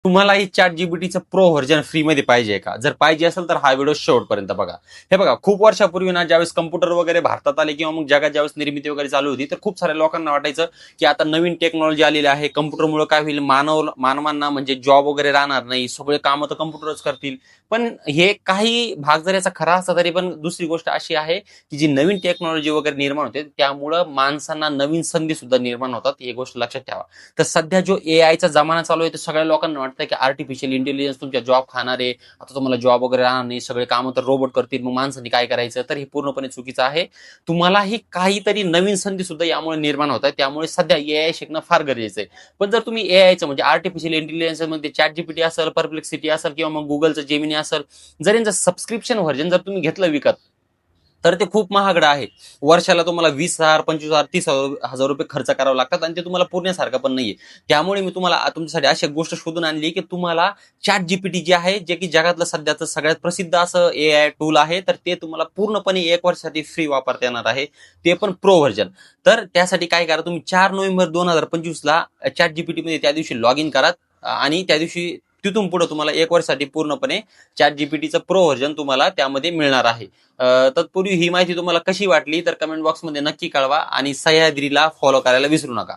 तुम्हाला ही chat जीपीटीचं pro version फ्रीमध्ये पाहिजे का? जर पाहिजे असेल तर हा व्हिडिओ शेवटपर्यंत बघा. हे बघा, खूप वर्षापूर्वी ना ज्यावेळेस कम्प्युटर वगैरे भारतात आले किंवा मग जगात ज्यावेळेस निर्मिती वगैरे चालू होती, तर खूप साऱ्या लोकांना वाटायचं की आता नवीन टेक्नॉलॉजी आलेली आहे. कम्प्युटरमुळे काय होईल, मानवांना म्हणजे जॉब वगैरे राहणार नाही, सगळे कामं तर कम्प्युटरच करतील. पण हे काही भाग जर याचा खरा असला तरी पण दुसरी गोष्ट अशी आहे की जी नवीन टेक्नॉलॉजी वगैरे निर्माण होते त्यामुळं माणसांना नवीन संधी सुद्धा निर्माण होतात. ही गोष्ट लक्षात ठेवा. तर सध्या जो एआयचा जमाना चालू आहे, तर सगळ्या लोकांना वाटतं की आर्टिफिशियल इंटेलिजन्स तुमच्या जॉब खाणार आहे, आता तुम्हाला जॉब वगैरे राहणार नाही, सगळे कामं तर रोबोट करतील, मग माणसांनी काय करायचं? तर हे पूर्णपणे चुकीचं आहे. तुम्हालाही काहीतरी नवीन संधी सुद्धा यामुळे निर्माण होत आहे. त्यामुळे सध्या एआय शिकणं फार गरजेचं आहे. पण जर तुम्ही एआयचं म्हणजे आर्टिफिशियल इंटेलिजन्स मध्ये चॅट जीपीटी असेल, परप्लेक्सिटी असेल किंवा मग गुगलचं जेमिनी असेल, जर यांचं सबस्क्रिप्शन व्हर्जन जर तुम्ही घेतलं विकत, तर ते खूप महागडं आहे. वर्षाला तुम्हाला 20,000, 25,000, 30,000 रुपये खर्च करावे लागतात आणि ते तुम्हाला पुरण्यासारखं पण नाहीये. त्यामुळे मी तुम्हाला तुमच्यासाठी अशी एक गोष्ट शोधून आणली की तुम्हाला चॅट जीपीटी जे आहे, जे की जगातलं सध्याचं सगळ्यात प्रसिद्ध असं एआय टूल आहे, तर ते तुम्हाला पूर्णपणे 1 वर्षासाठी फ्री वापरता येणार आहे. ते पण प्रो व्हर्जन. तर त्यासाठी काय करा, तुम्ही 4 नोव्हेंबर 2025 ला चॅट जीपीटी मध्ये त्या दिवशी लॉग इन करा आणि त्या दिवशी तिथून पुढे तुम्हाला 1 वर्षासाठी पूर्णपणे चॅट जीपीटीचं प्रो व्हर्जन तुम्हाला त्यामध्ये मिळणार आहे. तत्पूर्वी ही माहिती तुम्हाला कशी वाटली तर कमेंट बॉक्समध्ये नक्की कळवा आणि सह्याद्रीला फॉलो करायला विसरू नका.